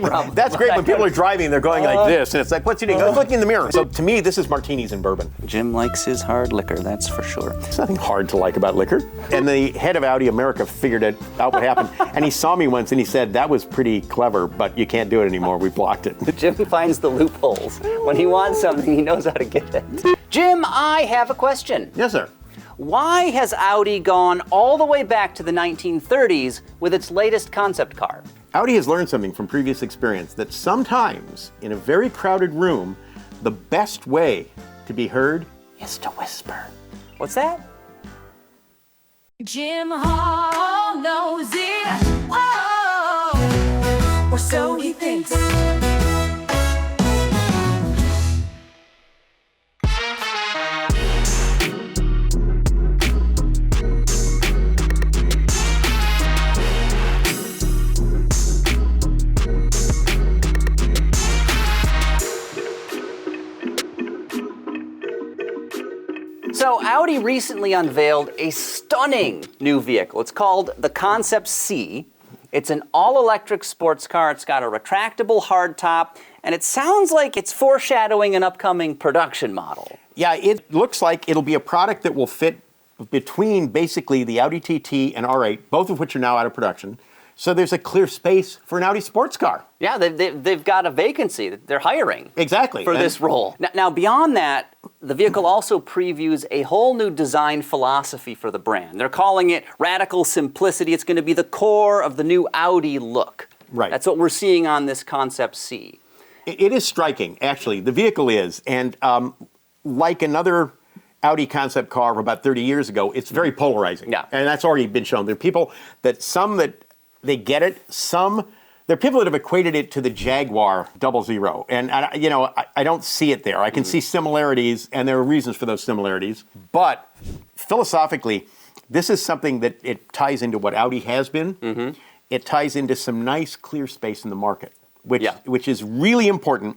from. That's great when people are driving, they're going like this, and it's like, what's he doing? I was looking in the mirror. So to me, this is martinis and bourbon. Jim likes his hard liquor, that's for sure. There's nothing hard to like about liquor. And the head of Audi America figured out what happened. And he saw me once and he said, that was pretty clever, but you can't do it anymore. We blocked it. Jim finds the loopholes. When he wants something, he knows how to get it. Jim, I have a question. Yes, sir. Why has Audi gone all the way back to the 1930s with its latest concept car? Audi has learned something from previous experience that sometimes in a very crowded room, the best way to be heard is to whisper. What's that? Jim Hall knows it, oh, or so he thinks. So Audi recently unveiled a stunning new vehicle. It's called the Concept C. It's an all-electric sports car. It's got a retractable hardtop, and it sounds like it's foreshadowing an upcoming production model. Yeah, it looks like it'll be a product that will fit between basically the Audi TT and R8, both of which are now out of production. So there's a clear space for an Audi sports car. Yeah, they've got a vacancy. They're hiring. Exactly. For this role. Now, beyond that, the vehicle also previews a whole new design philosophy for the brand. They're calling it radical simplicity. It's going to be the core of the new Audi look. Right. That's what we're seeing on this Concept C. It is striking, actually. The vehicle is. And like another Audi concept car of about 30 years ago, it's very polarizing. Yeah. And that's already been shown. There are people that, they get it. There are people that have equated it to the Jaguar 00. And, I don't see it there. I can see similarities, and there are reasons for those similarities. But philosophically, this is something that it ties into what Audi has been. Mm-hmm. It ties into some nice, clear space in the market, which is really important.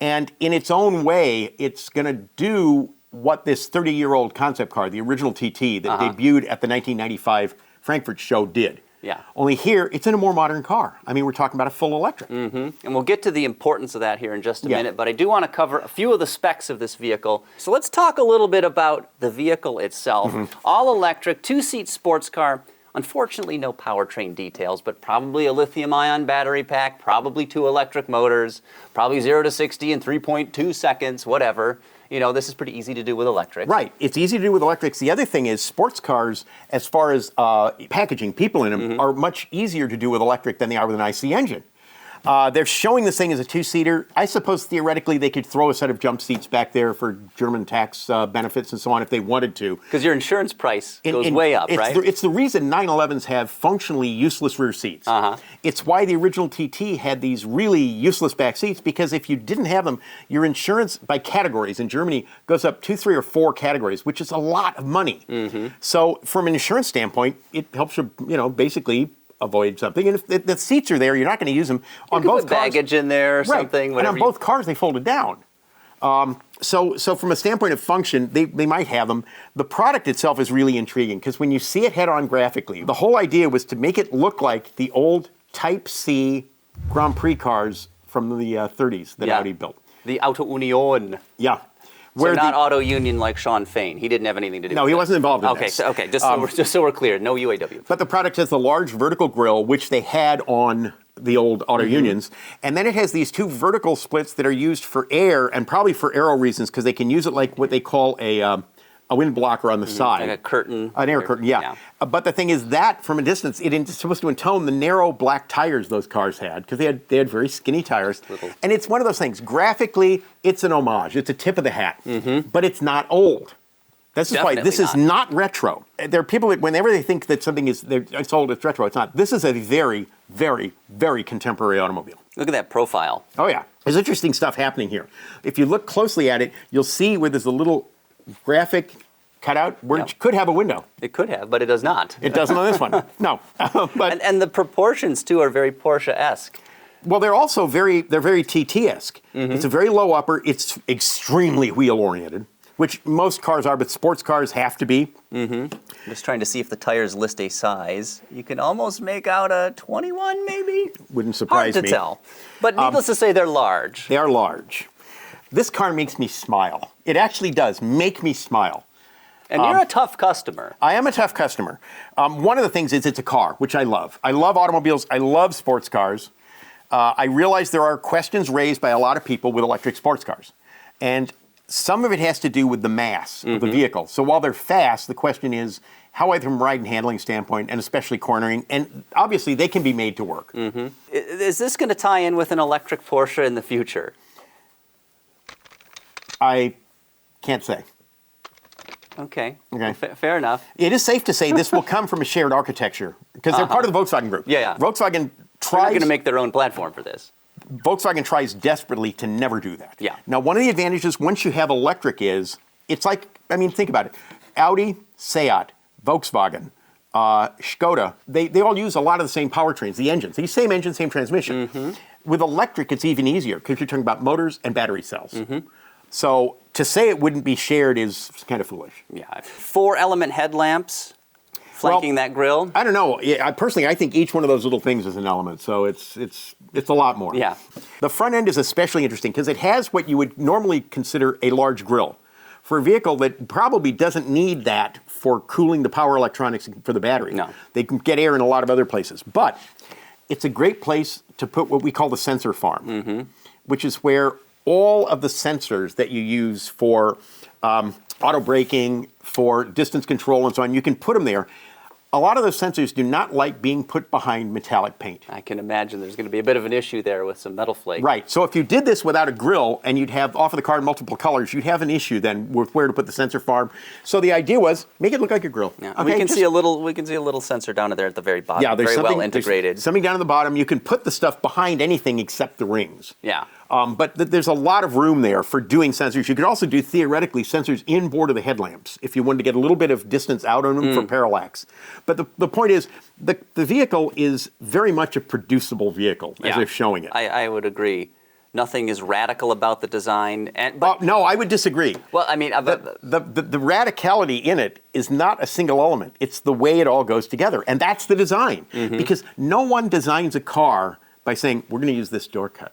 And in its own way, it's going to do what this 30-year-old concept car, the original TT that debuted at the 1995 Frankfurt show did. Yeah. Only here, it's in a more modern car. I mean, we're talking about a full electric. Mm-hmm. And we'll get to the importance of that here in just a minute, but I do want to cover a few of the specs of this vehicle. So let's talk a little bit about the vehicle itself. Mm-hmm. All electric, two-seat sports car. Unfortunately, no powertrain details, but probably a lithium-ion battery pack, probably 2 electric motors, probably 0 to 60 in 3.2 seconds, whatever. This is pretty easy to do with electric. Right. It's easy to do with electrics. The other thing is sports cars, as far as packaging people in them, are much easier to do with electric than they are with an IC engine. They're showing this thing as a two-seater. I suppose theoretically they could throw a set of jump seats back there for German tax benefits and so on if they wanted to. Because your insurance price goes way up, right? It's the reason 911s have functionally useless rear seats. It's why the original TT had these really useless back seats, because if you didn't have them, your insurance by categories in Germany goes up 2, 3, or 4 categories, which is a lot of money. So from an insurance standpoint, it helps you, basically avoid something. And if the seats are there, you're not going to use them on both cars. Baggage in there or something. And on both cars, they folded down. So from a standpoint of function, they might have them. The product itself is really intriguing because when you see it head-on graphically, the whole idea was to make it look like the old Type C Grand Prix cars from the 30s that Audi built. The Auto-Union. Yeah. So not Auto Union like Sean Fain. He didn't have anything to do with it. No, he wasn't involved in this. Okay, just so we're clear, no UAW. But the product has the large vertical grille, which they had on the old Auto Unions. And then it has these 2 vertical splits that are used for air, and probably for aero reasons, because they can use it like what they call a wind blocker on the side. Like a curtain. An air curtain, yeah. But the thing is that, from a distance, it's supposed to intone the narrow black tires those cars had, because they had very skinny tires. And it's one of those things. Graphically, it's an homage. It's a tip of the hat. But it's not old. This is why this is not retro. There are people that whenever they think that something it's old, it's retro, it's not. This is a very, very, very contemporary automobile. Look at that profile. Oh, yeah. There's interesting stuff happening here. If you look closely at it, you'll see where there's a little graphic cutout where it could have a window. It could have, but it does not. It doesn't on this one. No. But and the proportions, too, are very Porsche-esque. Well, they're also very TT-esque. It's a very low upper. It's extremely wheel-oriented. which most cars are, but sports cars have to be. I'm just trying to see if the tires list a size. You can almost make out a 21, maybe? Wouldn't surprise Hard me. to tell. But needless to say, they're large. They are large. This car makes me smile. It actually does make me smile. And you're a tough customer. I am a tough customer. One of the things is it's a car, which I love. I love automobiles. I love sports cars. I realize there are questions raised by a lot of people with electric sports cars. And some of it has to do with the mass of the vehicle. So while they're fast, the question is how are they from a ride and handling standpoint, and especially cornering. And obviously, they can be made to work. Is this going to tie in with an electric Porsche in the future? I can't say. Okay. Okay. Fair enough. It is safe to say this will come from a shared architecture because they're part of the Volkswagen Group. Yeah. Volkswagen They're not tries going to make their own platform for this. Volkswagen tries desperately to never do that. Yeah. Now, one of the advantages once you have electric is it's like, I mean, think about it. Audi, Seat, Volkswagen, Skoda, they all use a lot of the same powertrains, the engines. The same engine, same transmission. With electric, it's even easier because you're talking about motors and battery cells. So to say it wouldn't be shared is kind of foolish. Yeah. 4-element headlamps flanking that grille. I don't know. Yeah, personally, I think each one of those little things is an element, so it's a lot more. Yeah. The front end is especially interesting because it has what you would normally consider a large grille. For a vehicle that probably doesn't need that for cooling the power electronics for the battery. No. They can get air in a lot of other places. But it's a great place to put what we call the sensor farm, which is where all of the sensors that you use for auto braking, for distance control and so on, you can put them there. A lot of those sensors do not like being put behind metallic paint. I can imagine there's going to be a bit of an issue there with some metal flake. Right. So if you did this without a grille and you'd have off of the car in multiple colors, you'd have an issue then with where to put the sensor farm. So the idea was make it look like a grille. Yeah. Okay, We can see a little sensor down there at the very bottom. Yeah, there's very something well integrated. There's something down at the bottom. You can put the stuff behind anything except the rings. Yeah. But there's a lot of room there for doing sensors. You could also do, theoretically, sensors inboard of the headlamps if you wanted to get a little bit of distance out on them for parallax. But the point is, the vehicle is very much a producible vehicle, as they're showing it. I would agree. Nothing is radical about the design. No, I would disagree. Well, I mean, The radicality in it is not a single element. It's the way it all goes together. And that's the design. Because no one designs a car by saying, we're going to use this door cut.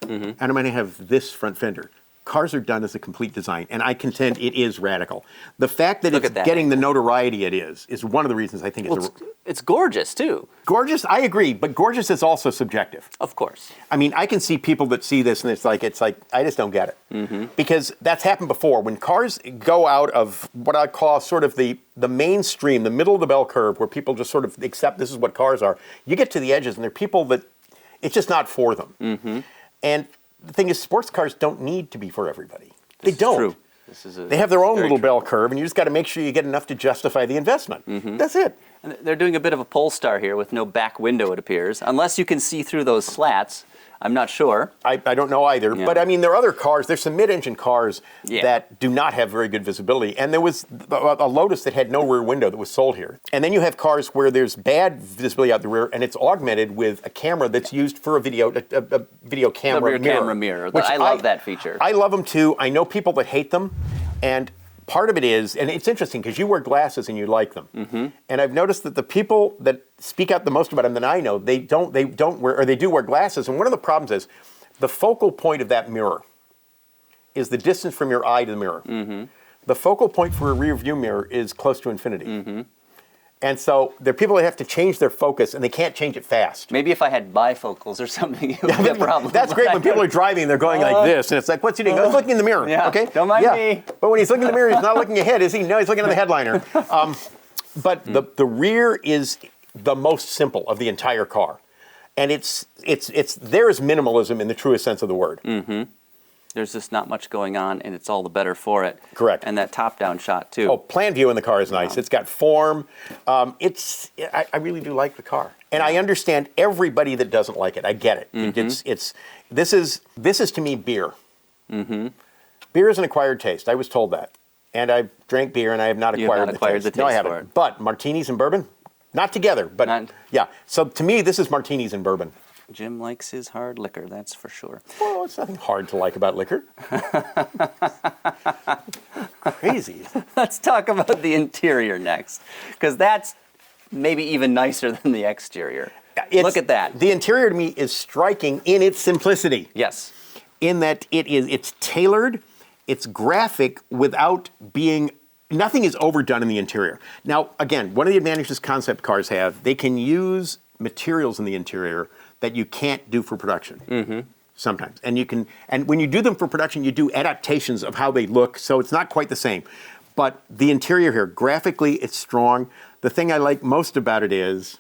And I'm going to have this front fender. Cars are done as a complete design, and I contend it is radical. The fact that it's getting the notoriety it is one of the reasons I think it's gorgeous, too. Gorgeous, I agree, but gorgeous is also subjective. Of course. I mean, I can see people that see this and it's like I just don't get it. Because that's happened before. When cars go out of what I call sort of the mainstream, the middle of the bell curve, where people just sort of accept this is what cars are, you get to the edges and there are people that it's just not for them. And the thing is, sports cars don't need to be for everybody. They don't. True. They have their own little bell curve, and you just got to make sure you get enough to justify the investment. That's it. And they're doing a bit of a Polestar here with no back window, it appears. Unless you can see through those slats. I'm not sure. I don't know either. Yeah. But I mean, there are other cars. There's some mid-engine cars that do not have very good visibility. And there was a Lotus that had no rear window that was sold here. And then you have cars where there's bad visibility out the rear, and it's augmented with a camera that's used for a video camera rear camera mirror. I love that feature. I love them too. I know people that hate them. And part of it is, and it's interesting because you wear glasses and you like them. And I've noticed that the people that speak out the most about them than I know, they don't wear, or they do wear glasses. And one of the problems is the focal point of that mirror is the distance from your eye to the mirror. The focal point for a rear view mirror is close to infinity. And so there are people that have to change their focus, and they can't change it fast. Maybe if I had bifocals or something, it would be a problem. That's great when people are driving, they're going like this, and it's like, what's he doing? Oh, he's looking in the mirror. Yeah, okay? don't mind me. But when he's looking in the mirror, he's not looking ahead, is he? No, he's looking at the headliner. But the rear is the most simple of the entire car. And there is minimalism in the truest sense of the word. There's just not much going on, and it's all the better for it. Correct. And that top-down shot, too. Oh, plan view in the car is nice. It's got form. I really do like the car. And I understand everybody that doesn't like it. I get it. This is to me beer. Beer is an acquired taste. I was told that. And I've drank beer, and I have not acquired the taste. No, I haven't. for it. But martinis and bourbon, not together. But yeah. So to me, this is martinis and bourbon. Jim likes his hard liquor, that's for sure. Well, it's nothing hard to like about liquor. crazy. Let's talk about the interior next, because that's maybe even nicer than the exterior. Look at that. The interior to me is striking in its simplicity. Yes. In that it's tailored, it's graphic without being, nothing is overdone in the interior. Now, again, one of the advantages concept cars have, they can use materials in the interior that you can't do for production. Sometimes. And when you do them for production, you do adaptations of how they look, so it's not quite the same. But the interior here, graphically, it's strong. The thing I like most about it is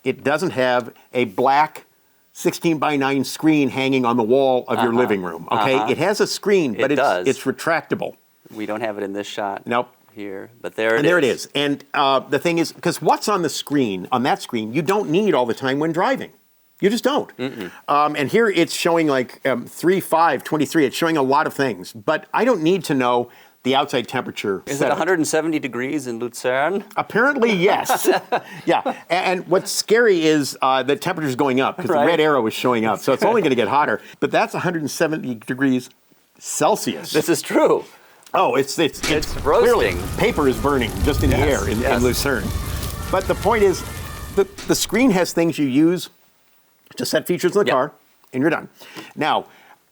it doesn't have a black 16:9 screen hanging on the wall of your living room. Okay, it has a screen, but it's retractable. We don't have it in this shot. Nope. Here, but there it is. There it is. And the thing is, because what's on the screen, on that screen, you don't need all the time when driving. You just don't. And here it's showing like 3/5/23. It's showing a lot of things, but I don't need to know the outside temperature. Is it 170 degrees in Lucerne? Apparently, yes. Yeah. And what's scary is the temperature's going up because the red arrow is showing up. So it's only going to get hotter. But that's 170 degrees Celsius. This is true. Oh, it's roasting. Clearly, paper is burning just in the air in Lucerne. But the point is, the screen has things you use to set features in the car, and you're done. Now,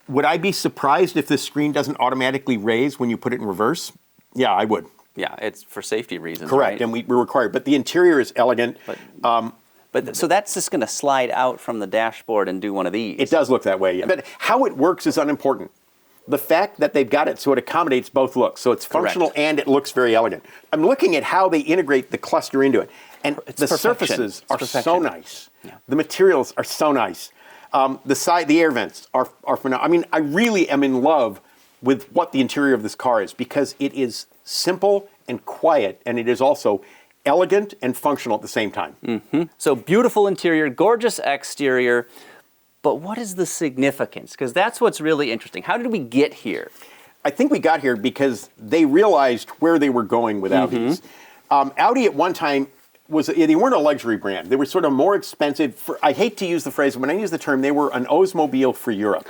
would I be surprised if this screen doesn't automatically raise when you put it in reverse? Yeah, I would. Yeah, it's for safety reasons. Correct, right? and we're required. But the interior is elegant. So that's just going to slide out from the dashboard and do one of these. It does look that way. Yeah. But how it works is unimportant. The fact that they've got it so it accommodates both looks. So it's functional and it looks very elegant. I'm looking at how they integrate the cluster into it. And the surfaces are so nice. Yeah. The materials are so nice. The air vents are phenomenal. I mean, I really am in love with what the interior of this car is because it is simple and quiet, and it is also elegant and functional at the same time. So beautiful interior, gorgeous exterior. But what is the significance? Because that's what's really interesting. How did we get here? I think we got here because they realized where they were going with Audis. Audi at one time they weren't a luxury brand. They were sort of more expensive. I hate to use the phrase, when I use the term, they were an Oldsmobile for Europe.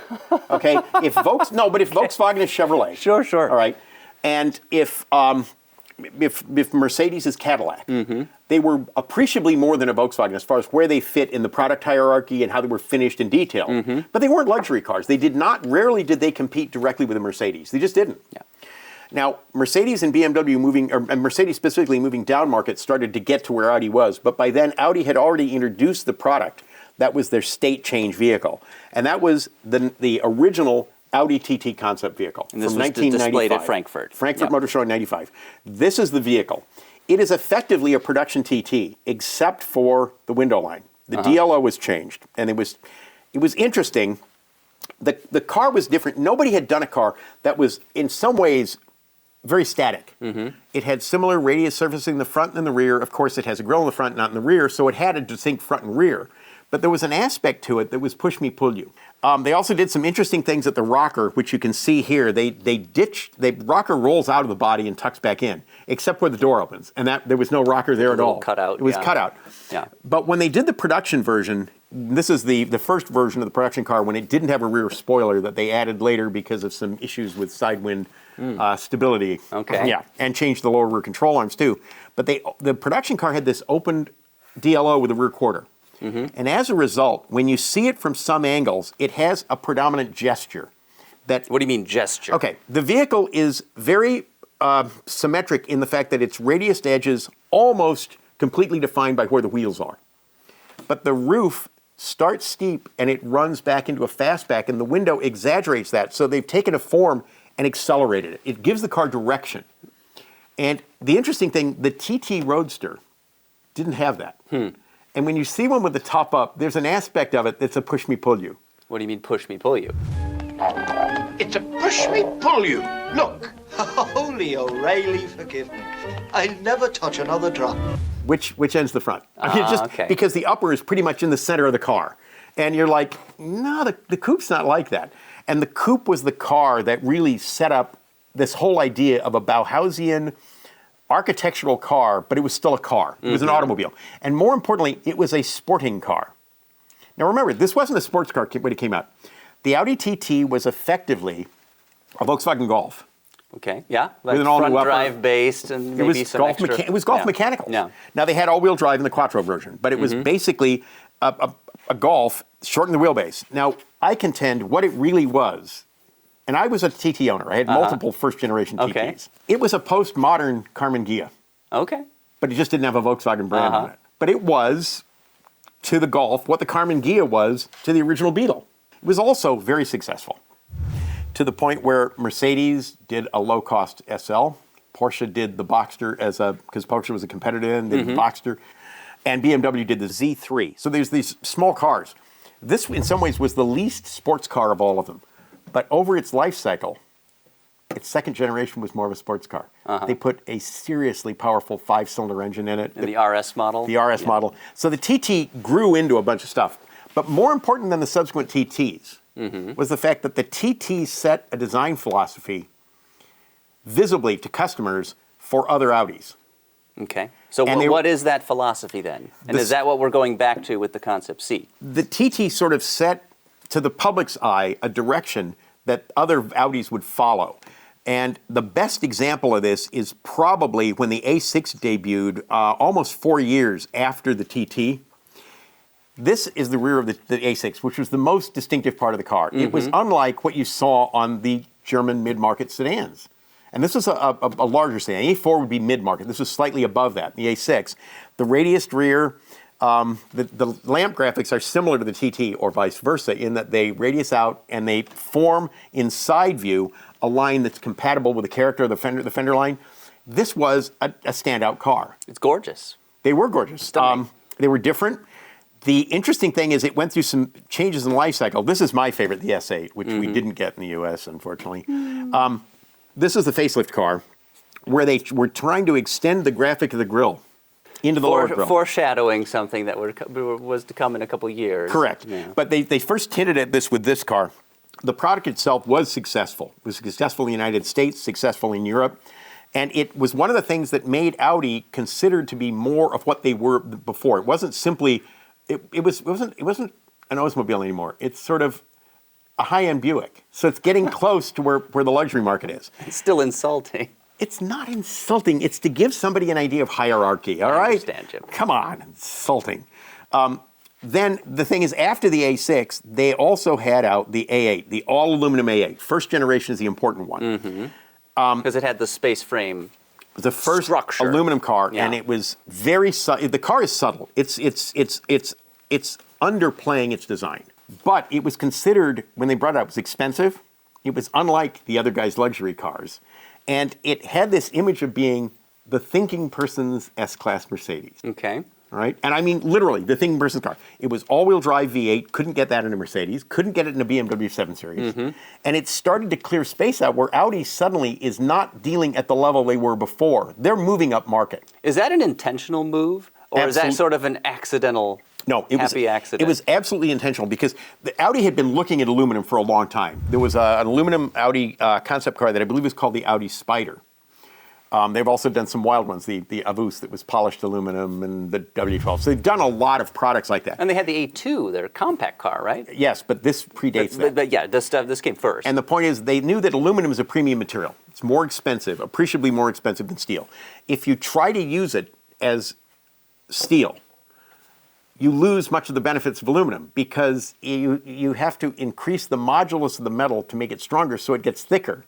Okay? If Volkswagen is Chevrolet. Sure. All right. And if Mercedes is Cadillac, they were appreciably more than a Volkswagen as far as where they fit in the product hierarchy and how they were finished in detail. But they weren't luxury cars. Rarely did they compete directly with a Mercedes. They just didn't. Yeah. Now, Mercedes and BMW and Mercedes specifically moving down market started to get to where Audi was. But by then, Audi had already introduced the product that was their state change vehicle. And that was the original Audi TT concept vehicle and this from was 1995. displayed at Frankfurt. Frankfurt Motor Show in 95. This is the vehicle. It is effectively a production TT, except for the window line. The DLO was changed, and it was interesting. The car was different. Nobody had done a car that was, in some ways, very static. It had similar radius surfacing in the front and in the rear. Of course, it has a grille in the front, not in the rear, so it had a distinct front and rear. But there was an aspect to it that was push me, pull you. They also did some interesting things at the rocker, which you can see here. The rocker rolls out of the body and tucks back in, except where the door opens. And there was no rocker there at all. Cut out. It was cut out. Yeah. But when they did the production version, this is the first version of the production car when it didn't have a rear spoiler that they added later because of some issues with side wind stability. Okay. Yeah, and changed the lower rear control arms too. But the production car had this opened DLO with a rear quarter. And as a result, when you see it from some angles, it has a predominant gesture. What do you mean gesture? Okay, the vehicle is very symmetric in the fact that its radiused edges almost completely defined by where the wheels are. But the roof starts steep and it runs back into a fastback, and the window exaggerates that. So they've taken a form and accelerated it. It gives the car direction. And the interesting thing, the TT Roadster didn't have that. And when you see one with the top up, there's an aspect of it that's a push me, pull you. What do you mean push me, pull you? It's a push me, pull you. Look. Holy O'Reilly, forgive me. I'll never touch another drop. Which ends the front. Okay. Because the upper is pretty much in the center of the car. And you're like, no, the coupe's not like that. And the coupe was the car that really set up this whole idea of a Bauhausian architectural car, but it was still a car. It was an automobile. And more importantly, it was a sporting car. Now remember, this wasn't a sports car when it came out. The Audi TT was effectively a Volkswagen Golf. Okay, yeah, With like an all-new front upper. drive based and maybe some extra. It was Golf yeah. mechanicals. Yeah. Now they had all-wheel drive in the Quattro version, but it was basically a Golf, shortened the wheelbase. Now I contend what it really was, and I was a TT owner. I had multiple first-generation TTs. Okay. It was a postmodern Carmen Ghia, Okay. but it just didn't have a Volkswagen brand on it. But it was to the Golf what the Carmen Ghia was to the original Beetle. It was also very successful, to the point where Mercedes did a low-cost SL, Porsche did the Boxster because Porsche was a competitor in, they did the Boxster, and BMW did the Z3. So there's these small cars. This, in some ways, was the least sports car of all of them. But over its life cycle, its second generation was more of a sports car. They put a seriously powerful 5-cylinder engine in it. And the RS model. The RS model. So the TT grew into a bunch of stuff. But more important than the subsequent TTs was the fact that the TT set a design philosophy visibly to customers for other Audis. Okay. So And what is that philosophy then? And is that what we're going back to with the Concept C? The TT sort of set to the public's eye a direction that other Audis would follow. And the best example of this is probably when the A6 debuted almost 4 years after the TT. This is the rear of the A6, which was the most distinctive part of the car. It was unlike what you saw on the German mid-market sedans. And this was a larger sedan. The A4 would be mid-market. This was slightly above that, the A6. The radiused rear, the lamp graphics are similar to the TT or vice versa in that they radius out and they form in side view a line that's compatible with the character of the fender line. This was a standout car. It's gorgeous. They were gorgeous. Stunning. They were different. The interesting thing is it went through some changes in the life cycle. This is my favorite, the S8, which we didn't get in the U.S., unfortunately. This is the facelift car where they were trying to extend the graphic of the grille into the lower grille. Foreshadowing something that was to come in a couple years. Correct. Yeah. But they first hinted at this with this car. The product itself was successful. It was successful in the United States, successful in Europe. And it was one of the things that made Audi considered to be more of what they were before. It wasn't simply, it wasn't an Oldsmobile anymore. It's sort of a high-end Buick. So it's getting close to where the luxury market is. It's still insulting. It's not insulting. It's to give somebody an idea of hierarchy, all right? I understand, Jim. Come on, insulting. Then the thing is, after the A6, they also had out the A8, the all-aluminum A8. First generation is the important one. Because it had the space frame. The first structure. aluminum car, Yeah. and it was very subtle. The car is subtle. It's underplaying its design. But it was considered, when they brought it out, it was expensive. It was unlike the other guys' luxury cars. And it had this image of being the thinking person's S-Class Mercedes. Okay. Right? And I mean, literally, the thinking person's car. It was all-wheel drive V8, couldn't get that in a Mercedes, couldn't get it in a BMW 7 Series. And it started to clear space out where Audi suddenly is not dealing at the level they were before. They're moving up market. Is that an intentional move? Or is that sort of an accidental happy accident? It was absolutely intentional because the Audi had been looking at aluminum for a long time. There was an aluminum Audi concept car that I believe was called the Audi Spider. They've also done some wild ones, the Avus that was polished aluminum and the W12. So they've done a lot of products like that. And they had the A2, their compact car, right? Yes, but this predates that. But yeah, this came first. And the point is they knew that aluminum is a premium material. It's more expensive, appreciably more expensive than steel. If you try to use it as steel, you lose much of the benefits of aluminum because you have to increase the modulus of the metal to make it stronger so it gets thicker.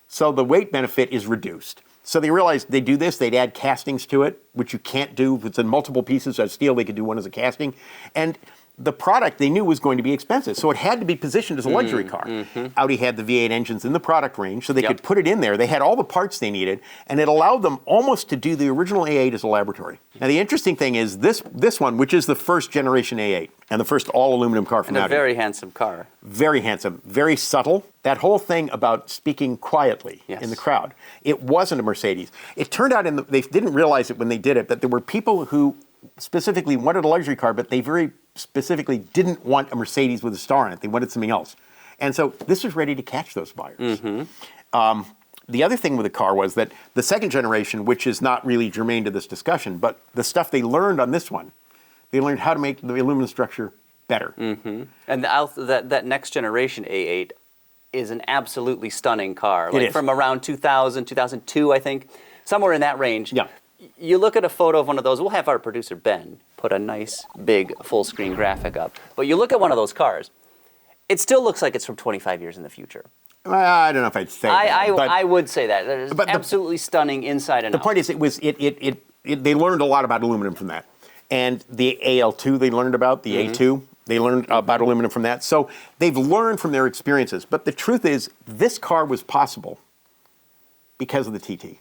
So the weight benefit is reduced. So they realized they'd do this, they'd add castings to it, which you can't do. If it's in multiple pieces of steel, they could do one as a casting. And the product they knew was going to be expensive, so it had to be positioned as a luxury car. Audi had the V8 engines in the product range, so they could put it in there. They had all the parts they needed, and it allowed them almost to do the original A8 as a laboratory. Now the interesting thing is this one, which is the first generation A8, and the first all-aluminum car from and Audi. a very handsome car. Very handsome, very subtle. That whole thing about speaking quietly in the crowd, it wasn't a Mercedes. It turned out, they didn't realize it when they did it, that there were people who specifically wanted a luxury car, but they very specifically didn't want a Mercedes with a star in it. They wanted something else. And so this was ready to catch those buyers. The other thing with the car was that the second generation, which is not really germane to this discussion, but the stuff they learned on this one, they learned how to make the aluminum structure better. And that next generation A8 is an absolutely stunning car. It Like is. from around 2000, 2002, I think, somewhere in that range. Yeah. You look at a photo of one of those, we'll have our producer Ben put a nice big full screen graphic up. But you look at one of those cars, it still looks like it's from 25 years in the future. I don't know if I'd say that. But I would say that. It's but the- absolutely stunning inside and the out. point is, they learned a lot about aluminum from that. And the AL2 they learned about, the A2, they learned about aluminum from that. So they've learned from their experiences. But the truth is, this car was possible because of the TT.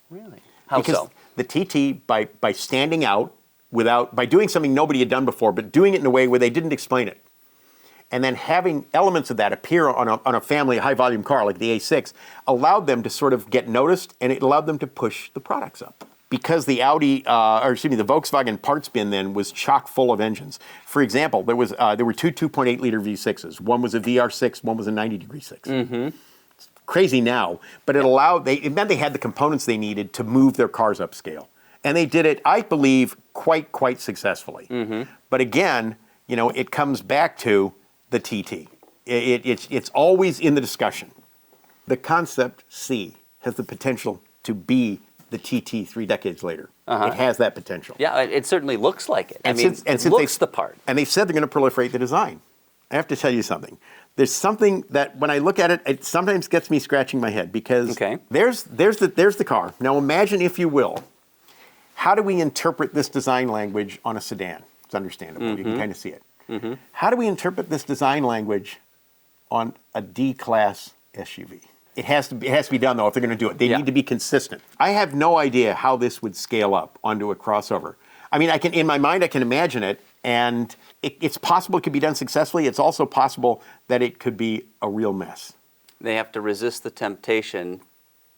Really? How Because so? the TT, by standing out, by doing something nobody had done before, but doing it in a way where they didn't explain it, and then having elements of that appear on a family high-volume car like the A6, allowed them to sort of get noticed, and it allowed them to push the products up. Because the the Volkswagen parts bin then was chock full of engines. For example, there were two 2.8-liter V6s. One was a VR6, one was a 90-degree 6. Mm-hmm. It's crazy now, but it meant they had the components they needed to move their cars upscale. And they did it, I believe, quite successfully. Mm-hmm. But again, it comes back to the TT. It's always in the discussion. The Concept C has the potential to be the TT 3 decades later. It has that potential. Yeah, it certainly looks like it. It looks the part. And they've said they're going to proliferate the design. I have to tell you something. There's something that when I look at it, it sometimes gets me scratching my head because there's the car. Now imagine, if you will, how do we interpret this design language on a sedan? It's understandable. You can kind of see it. Mm-hmm. How do we interpret this design language on a D-class SUV? It has to be done, though, if they're going to do it. They need to be consistent. I have no idea how this would scale up onto a crossover. I mean, in my mind, I can imagine it, and it's possible it could be done successfully. It's also possible that it could be a real mess. They have to resist the temptation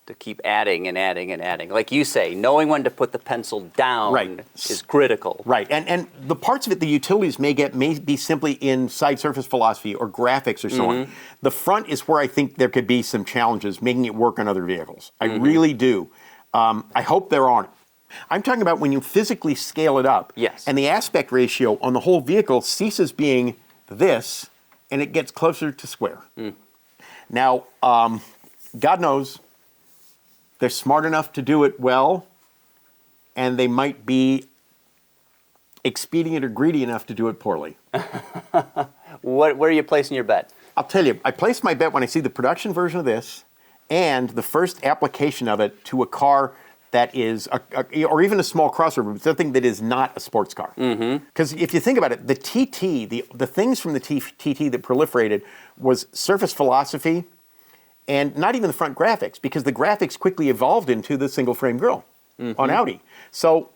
to keep adding and adding and adding. Like you say, knowing when to put the pencil down is critical. Right, and the parts of it, the utilities may be simply in side surface velocity or graphics or so on. The front is where I think there could be some challenges making it work on other vehicles. I really do. I hope there aren't. I'm talking about when you physically scale it up, and the aspect ratio on the whole vehicle ceases being this, and it gets closer to square. Now, God knows, they're smart enough to do it well, and they might be expedient or greedy enough to do it poorly. Where are you placing your bet? I'll tell you, I place my bet when I see the production version of this and the first application of it to a car that is, or even a small crossover, but something that is not a sports car. Because if you think about it, the TT, the things from the TT that proliferated was surface philosophy, and not even the front graphics, because the graphics quickly evolved into the single-frame grille on Audi. So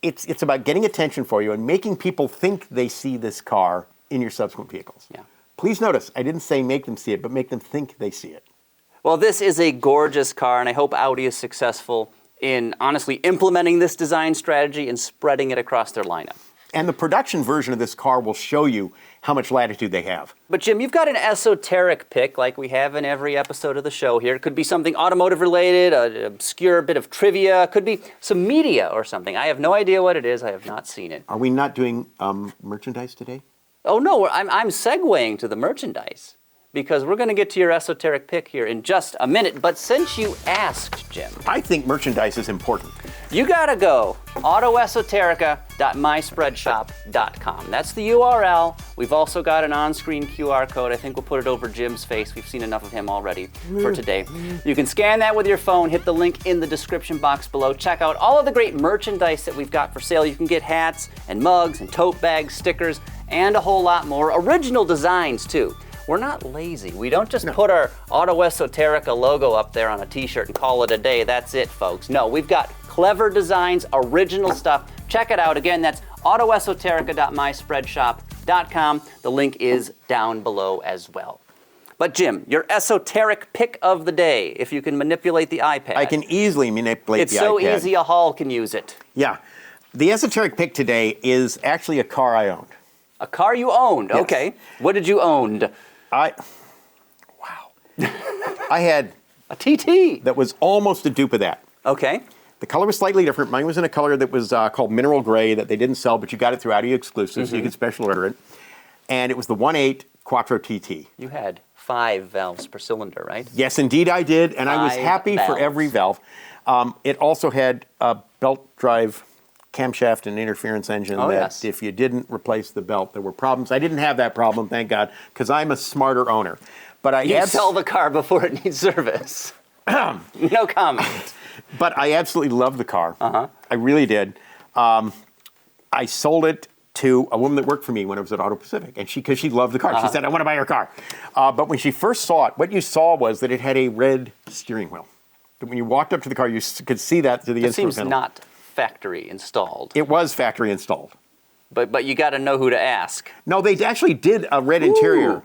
it's about getting attention for you and making people think they see this car in your subsequent vehicles. Yeah. Please notice, I didn't say make them see it, but make them think they see it. Well, this is a gorgeous car, and I hope Audi is successful in honestly implementing this design strategy and spreading it across their lineup. And the production version of this car will show you how much latitude they have. But Jim, you've got an esoteric pick like we have in every episode of the show here. It could be something automotive related, an obscure bit of trivia, could be some media or something. I have no idea what it is. I have not seen it. Are we not doing merchandise today? Oh no, I'm segueing to the merchandise because we're going to get to your esoteric pick here in just a minute. But since you asked, Jim, I think merchandise is important. you gotta go AutoEsoterica.myspreadshop.com. That's the URL. We've also got an on-screen QR code. I think we'll put it over Jim's face. We've seen enough of him already for today. You can scan that with your phone, hit the link in the description box below. Check out all of the great merchandise that we've got for sale. You can get hats and mugs and tote bags, stickers, and a whole lot more. Original designs too. We're not lazy. We don't just put our AutoEsoterica logo up there on a t-shirt and call it a day. That's it, folks. No, we've got clever designs, original stuff. Check it out. Again, that's AutoEsoterica.myspreadshop.com. The link is down below as well. But Jim, your esoteric pick of the day, if you can manipulate the iPad. I can easily manipulate the iPad. It's so easy a Hall can use it. Yeah. The esoteric pick today is actually a car I owned. A car you owned. Yes. Okay. What did you own? I had A TT. that was almost a dupe of that. Okay. The color was slightly different. Mine was in a color that was called mineral gray that they didn't sell, but you got it through Audi exclusives, so you could special order it. And it was the 1.8 Quattro TT. You had 5 valves per cylinder, right? Yes, indeed I did, and I was 5 happy for valves. every valve. It also had a belt drive camshaft and interference engine Oh, that yes. if you didn't replace the belt, there were problems. I didn't have that problem, thank God, because I'm a smarter owner. But You sell the car before it needs service. No comment. But I absolutely loved the car. I really did. I sold it to a woman that worked for me when I was at Auto Pacific, and because she loved the car. She said, I want to buy your car. But when she first saw it, what you saw was that it had a red steering wheel. When you walked up to the car, you could see that through the It instrument seems panel. not factory installed. It was factory installed. But you got to know who to ask. No, they actually did a red interior.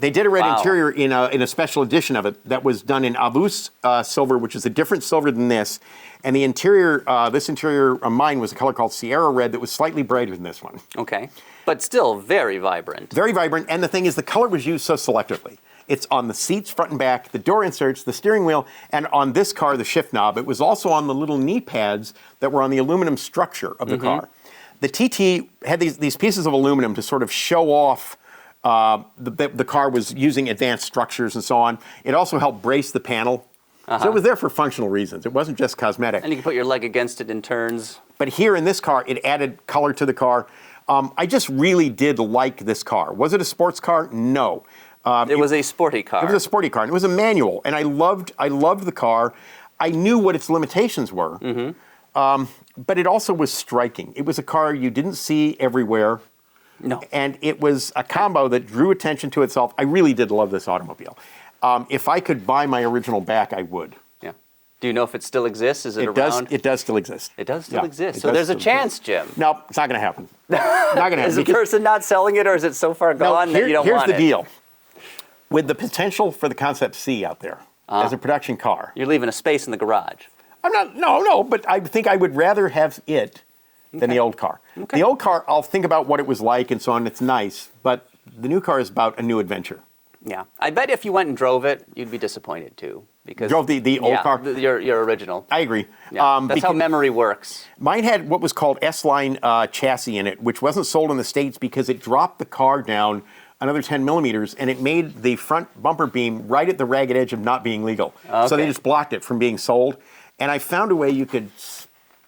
They did a red Wow. interior in a special edition of it that was done in Avus silver, which is a different silver than this. And the interior, this interior of mine was a color called Sierra Red that was slightly brighter than this one. Okay. But still very vibrant. Very vibrant. And the thing is, the color was used so selectively. It's on the seats, front and back, the door inserts, the steering wheel, and on this car, the shift knob. It was also on the little knee pads that were on the aluminum structure of the car. The TT had these pieces of aluminum to sort of show off the car was using advanced structures and so on. It also helped brace the panel. So it was there for functional reasons. It wasn't just cosmetic. And you can put your leg against it in turns. But here in this car, it added color to the car. I just really did like this car. Was it a sports car? No. It was a sporty car. It was a sporty car, and it was a manual, and I loved the car. I knew what its limitations were, but it also was striking. It was a car you didn't see everywhere. No. And it was a combo that drew attention to itself. I really did love this automobile. If I could buy my original back, I would. Yeah. Do you know if it still exists? Is it around? It does still exist. It does still Yeah, exist. it So does there's a still chance, exist. Jim. No, it's not going to happen. Not going to happen. Is the because- person not selling it, or is it so far gone that you don't here's want the it? deal. With the potential for the Concept C out there as a production car, You're leaving a space in the garage. I'm not. No. But I think I would rather have it than the old car. Okay. The old car, I'll think about what it was like and so on. It's nice, but the new car is about a new adventure. Yeah. I bet if you went and drove it, you'd be disappointed too. Because Drove the old car? Your original. I agree. Yeah. That's how because memory works. mine had what was called S-line chassis in it, which wasn't sold in the States because it dropped the car down another 10 millimeters, and it made the front bumper beam right at the ragged edge of not being legal. So they Okay. just blocked it from being sold. And I found a way you could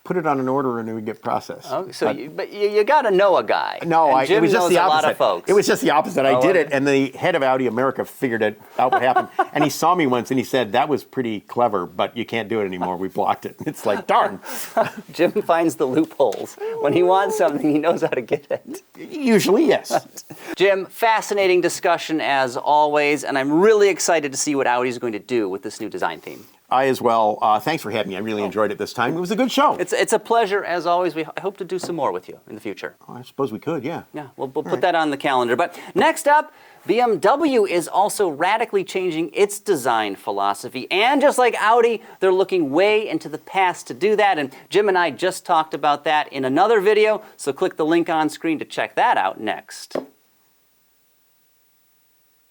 put it on an order and it would get processed. Oh, so you got to know a guy. No, and Jim it was just knows the a opposite. lot of folks. It was just the opposite. I Oh, did was it, and the head of Audi America figured out what happened. And he saw me once, and he said, that was pretty clever, but you can't do it anymore. We blocked it. It's like, darn. Jim finds the loopholes. When he wants something, he knows how to get it. Usually, yes. Jim, fascinating discussion as always, and I'm really excited to see what Audi's going to do with this new design theme. I as well. Thanks for having me. I really enjoyed it this time. It was a good show. It's a pleasure as always. I hope to do some more with you in the future. I suppose we could, yeah. Yeah, we'll put that on the calendar. But next up, BMW is also radically changing its design philosophy. And just like Audi, they're looking way into the past to do that. And Jim and I just talked about that in another video. So click the link on screen to check that out next.